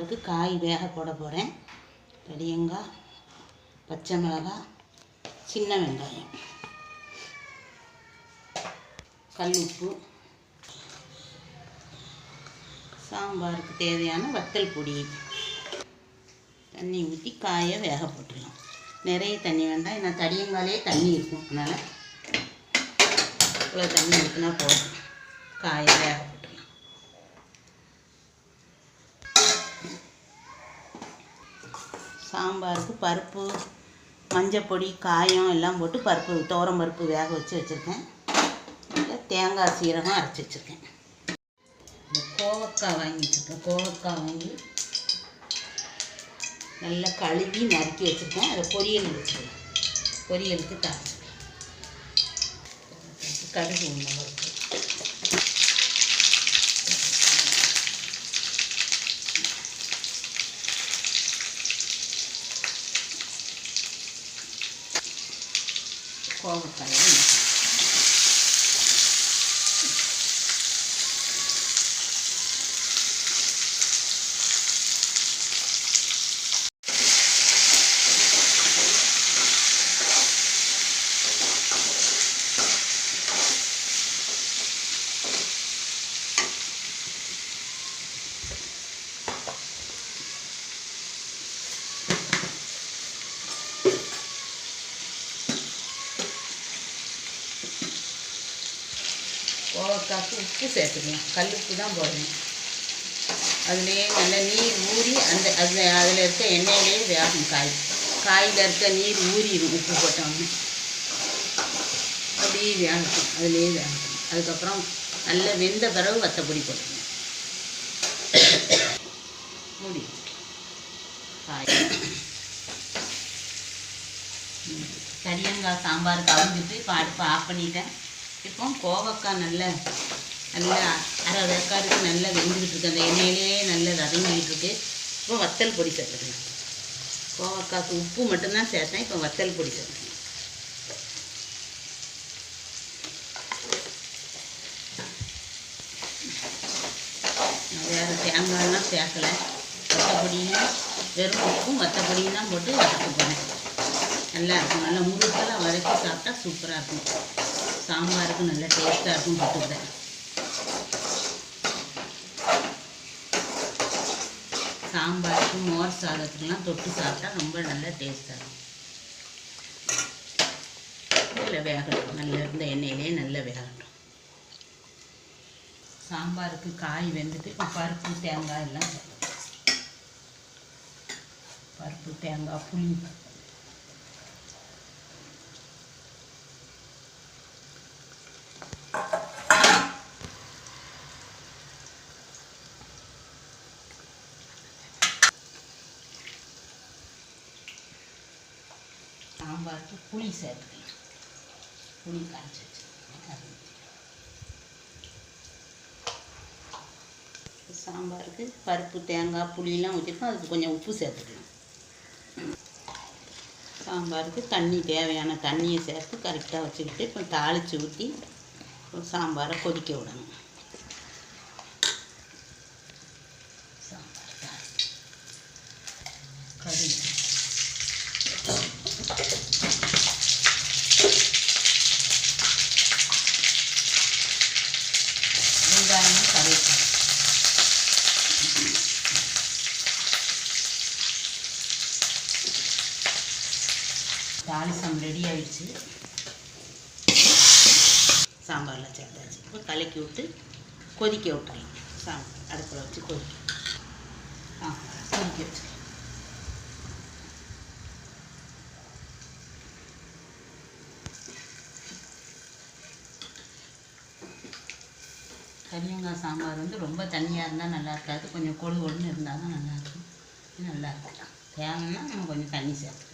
சாம்பாருக்கு காய் வேக போட போகிறேன். தடியங்காய், பச்சை மிளகாய், சின்ன வெங்காயம், கல் உப்பு, சாம்பாருக்கு தேவையான வத்தல் பொடி, தண்ணி ஊற்றி காயை வேக போட்டுடலாம். நிறைய தண்ணி வேண்டாம், ஏன்னா தடியங்காலே தண்ணி இருக்கும். அதனால் இவ்வளோ தண்ணி ஊற்றினா போதும். காயை வேக போட்டுடலாம். சாம்பாருக்கு பருப்பு, மஞ்சப்பொடி, காயம் எல்லாம் போட்டு பருப்பு துவரம் பருப்பு வேக வச்சுருக்கேன். அதில் தேங்காய் சீரகம் அரைச்சி வச்சுருக்கேன். இந்த கோவக்காய் வாங்கி வச்சுருக்கேன். கோவக்காய் வாங்கி நல்லா கழுவி நறுக்கி வச்சுருக்கேன். அதை பொரியல் வச்சுருக்கேன். பொரியலுக்கு தாளிச்சுருக்கேன். கடுகு உண்மை பருப்பு, கோவக்காய், கோவக்காய்க்கு உப்பு சேர்த்துக்கலாம். கல் உப்பு தான் போடணும். அதுலேயே நல்ல நீர் ஊறி அதில் இருக்க எண்ணெயிலே வேகும். காயில் இருக்க நீர் ஊறிடும். உப்பு போட்டோம்னா அப்படியே வேகட்டும். அதுலேயே வேகட்டும். அதுக்கப்புறம் நல்ல வெந்த பிறகு வத்தப்பொடி போட்டுக்கணும். மூடி காய் தடியங்காய் சாம்பாருக்கு அவிஞ்சிட்டு இப்போ அடுப்பை ஆஃப் பண்ணிட்டேன். இப்போ கோவக்காய் நல்லா அரை வேக்காடுக்கு நல்லா வெந்துக்கிட்டு இருக்கு. அந்த எண்ணெயிலே நல்லா வதங்கிக்கிட்டு இருக்கு. இப்போ வத்தல் பொடி சேர்த்துக்கலாம். கோவக்காய்க்கு உப்பு மட்டும்தான் சேர்த்தேன். இப்போ வத்தல் பொடி சேர்த்துக்கலாம். வேறு தேங்காயெல்லாம் சேர்க்கலை. வத்தப்பொடியும் வெறும் உப்பும் வத்தப்பொடியும் தான் போட்டு வதக்க போகிறேன். நல்லா இருக்கும். நல்லா முறுக்கெல்லாம் வதக்கி சாப்பிட்டா சூப்பராக இருக்கும். சாம்பாருக்கு நல்ல டேஸ்ட்டாக இருக்கும். போட்டுக்கிறேன். சாம்பாருக்கு மோர் சாதத்துக்கெலாம் தொட்டு சாப்பிட்டா ரொம்ப நல்ல டேஸ்ட்டாக இருக்கும். நல்லா வேகட்டும். நல்லா இருந்த எண்ணெயிலே நல்லா வேகட்டும். சாம்பாருக்கு காய் வெந்துட்டு இப்போ பருப்பு தேங்காய் எல்லாம் சேர்க்கணும். பருப்பு தேங்காய் புளி சாம்பாருக்கு புளி சேர்த்துக்கலாம். புளி காய்ச்சி வச்சு சாம்பாருக்கு பருப்பு தேங்காய் புளியெலாம் ஊற்றிருக்கோம். அதுக்கு கொஞ்சம் உப்பு சேர்த்துக்கலாம். சாம்பாருக்கு தண்ணி தேவையான தண்ணியை சேர்த்து கரெக்டாக வச்சுக்கிட்டு இப்போ தாளித்து ஊற்றி சாம்பாரை கொதிக்க விடணும். சாம்பார் கறி வெங்காயம் கறிவேப்பிலை தாளிசம் ரெடி ஆயிடுச்சு. சாம்பாரில் சேர்த்தாச்சு. இப்போ கலக்கி விட்டு கொதிக்க விட்டுறலாம். சாம்பார் அடுப்பில் வச்சு கொதிக்க வச்சு தடியங்காய் சாம்பார் வந்து ரொம்ப தண்ணியாக இருந்தால் நல்லா இருக்காது. கொஞ்சம் கொழு கொழுன்னு இருந்தால் தான் நல்லாயிருக்கும். நல்லா இருக்கும். தேவைன்னா நம்ம கொஞ்சம் தண்ணி சேர்த்துக்கலாம்.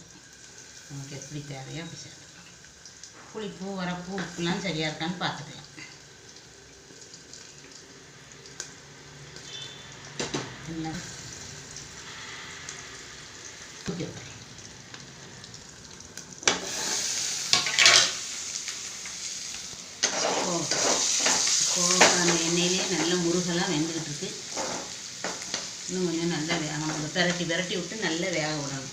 நமக்கு எப்படி தேவையோ அப்படி சேர்த்துக்கலாம். புளிப்பு வரப்பு உப்புலாம் சரியாக இருக்கான்னு பார்த்துக்கலாம். எல்லாம் ஊற்றி விட்டுறேன். கோவக்காய் அந்த எண்ணெயிலே நல்ல முருகெல்லாம் வெந்துக்கிட்டு இருக்கு. இன்னும் கொஞ்சம் நல்லா நல்லா வேகணும். அதை பெரட்டி பெரட்டி விட்டு நல்லா வேக விடணும்.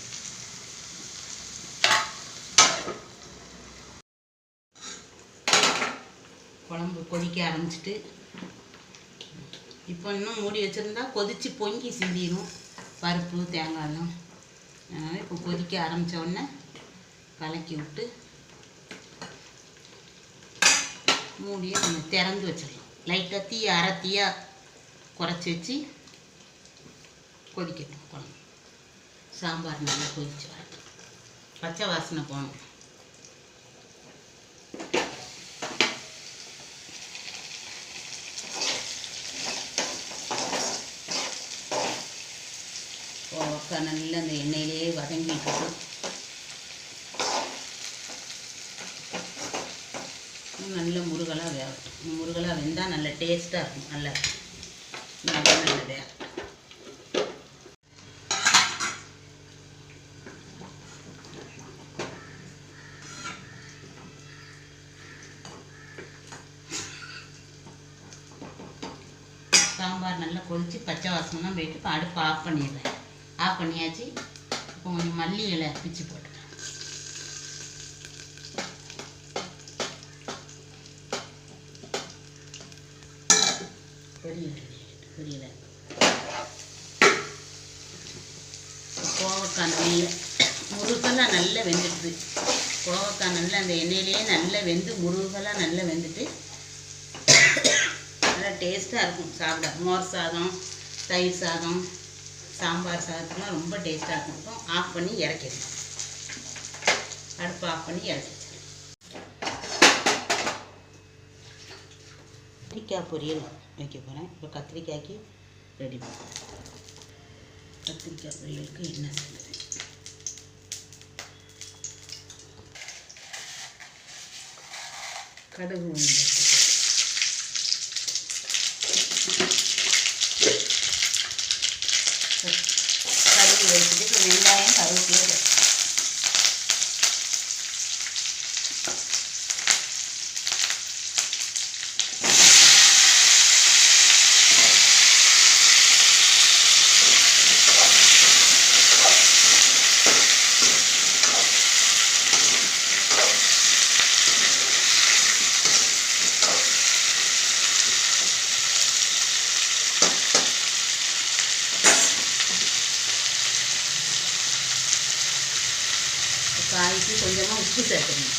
குழம்பு கொதிக்க ஆரம்பிச்சிட்டு இப்போ இன்னும் மூடி வச்சுருந்தா கொதித்து பொங்கி சிந்திடும் பருப்பு தேங்காயெல்லாம். அதனால் இப்போ கொதிக்க ஆரம்பித்த உடனே கலக்கி விட்டு மூடியை கொஞ்சம் திறந்து வச்சிடலாம். லைட்டாக தீ அரை தீயாக குறைச்சி வச்சு கொதிக்கட்டும். குழம்பு சாம்பார் நல்லா கொதிச்சு வரட்டும். பச்சை வாசனை போகணும். கோவக்காய் நல்லா அந்த எண்ணெயிலே வதங்கிட்டு நல்ல முருகலாக வேகட்டும். முருகலாக வெந்தால் நல்ல டேஸ்ட்டாக இருக்கும். நல்லா நல்ல வேகட்டும். சாம்பார் நல்லா கொதித்து பச்சை வாசனைலாம் போயிட்டு இப்போ அடுப்பு ஆஃப் பண்ணிடுறேன். ஆஃப் பண்ணியாச்சு. இப்போ கொஞ்சம் மல்லி இலை பிச்சு போட்டுறேன். பொரியலை கோவக்காய் நல்ல முருகலாக நல்லா வெந்துடுது. கோவக்காய் நல்லா அந்த எண்ணெயிலேயே நல்லா வெந்து முருகலாக நல்லா வெந்துட்டு நல்லா டேஸ்ட்டாக இருக்கும் சாப்பிட. மோர் சாதம், தயிர் சாதம், சாம்பார் சாதத்துக்குலாம் ரொம்ப டேஸ்ட்டாக இருக்கும். ஆஃப் பண்ணி இறக்கிடணும். அடுப்பு ஆஃப் பண்ணி இறக்கி கத்திரிக்காய் பொரியல் வைக்க போகிறேன். இப்போ கத்திரிக்காய்க்கு ரெடி பண்ணுறேன். கத்திரிக்காய் பொரியலுக்கு என்ன செய்யுது? கடுகு கடுகு வச்சுட்டு இப்போ வெங்காயம் கருவேப்பிலை காய்க்கு கொஞ்சமாக உப்பு சேர்த்துக்கணும்.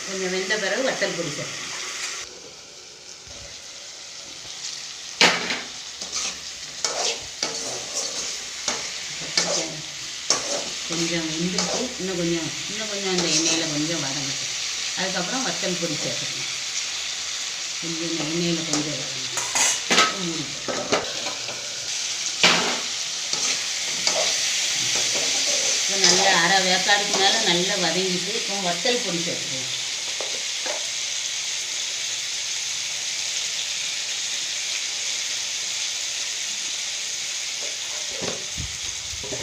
கொஞ்சம் வெந்த பிறகு வத்தல் பொடி சேர்க்கணும். கொஞ்சம் வெந்துட்டு இன்னும் கொஞ்சம் அந்த எண்ணெயில் கொஞ்சம் வதங்கட்டும். அதுக்கப்புறம் வத்தல் பொடி சேர்க்கணும். கொஞ்சம் எண்ணெயில் கொஞ்சம் இப்போ நல்லா அரை வேக்காடுக்கு மேலே நல்லா வதங்கிட்டு இப்போ வத்தல் பொடி சேர்த்துக்கணும்.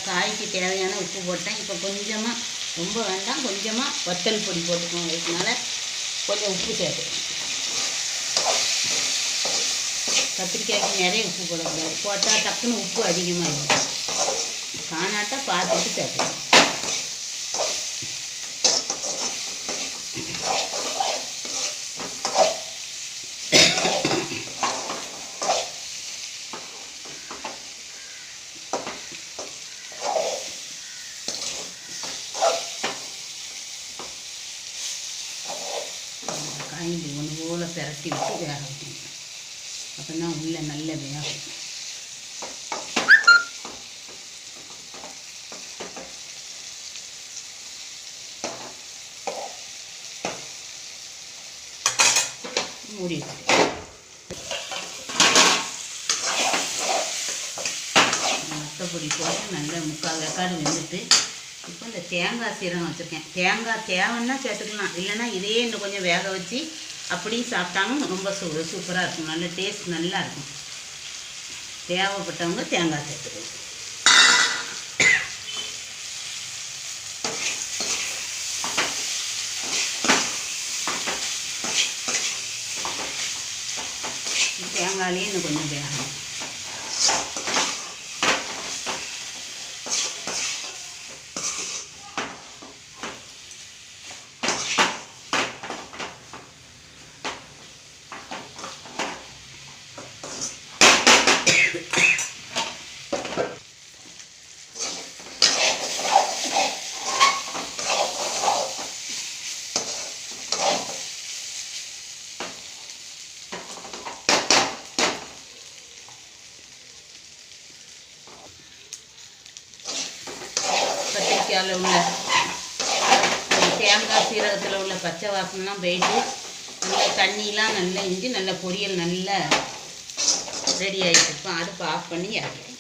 காய்க்கு தேவையான உப்பு போட்டேன். இப்போ கொஞ்சமாக, ரொம்ப வேண்டாம், கொஞ்சமாக வத்தல் பொடி போட்டுக்கோங்க. இதுனால கொஞ்சம் உப்பு சேர்த்துக்கணும். கத்திரிக்காய்க்கு நிறைய உப்பு போடக்கூடாது. போட்டால் டக்குன்னு உப்பு அதிகமாக இருக்கும். காணாட்டா பார்த்துட்டு சேர்த்துக்கணும். காய்ஞ்சி ஒன்று போல் பிரட்டி விட்டு வேக வைக்கணும். அப்போ தான் உள்ளே நல்ல வேகும். மூடி வத்தப்பொடி போட்டு நல்லா 3/4 வேக்காடு வெந்துட்டு இப்போ இந்த தேங்காய் சீரகம் வச்சுருக்கேன். தேங்காய் தேவைன்னா சேர்த்துக்கலாம், இல்லைன்னா இதையே இன்னும் கொஞ்சம் வேக வச்சு அப்படியும் சாப்பிட்டாலும் ரொம்ப சூப்பராக இருக்கும். நல்ல டேஸ்ட் நல்லா இருக்கும். தேவைப்பட்டவங்க தேங்காய் சேர்த்துக்கணும். தேங்காயிலே இன்னும் கொஞ்சம் வேகணும். கத்திரிக்காயில் உள்ள தேங்காய் சீரகத்தில் உள்ள பச்சை வாசனைலாம் போயிட்டு நல்லா தண்ணியெலாம் நல்லா இஞ்சி நல்ல பொரியல் நல்லா ரெடி ஆகிட்டு இருக்கும். அடுப்பு ஆஃப் பண்ணி இறக்கி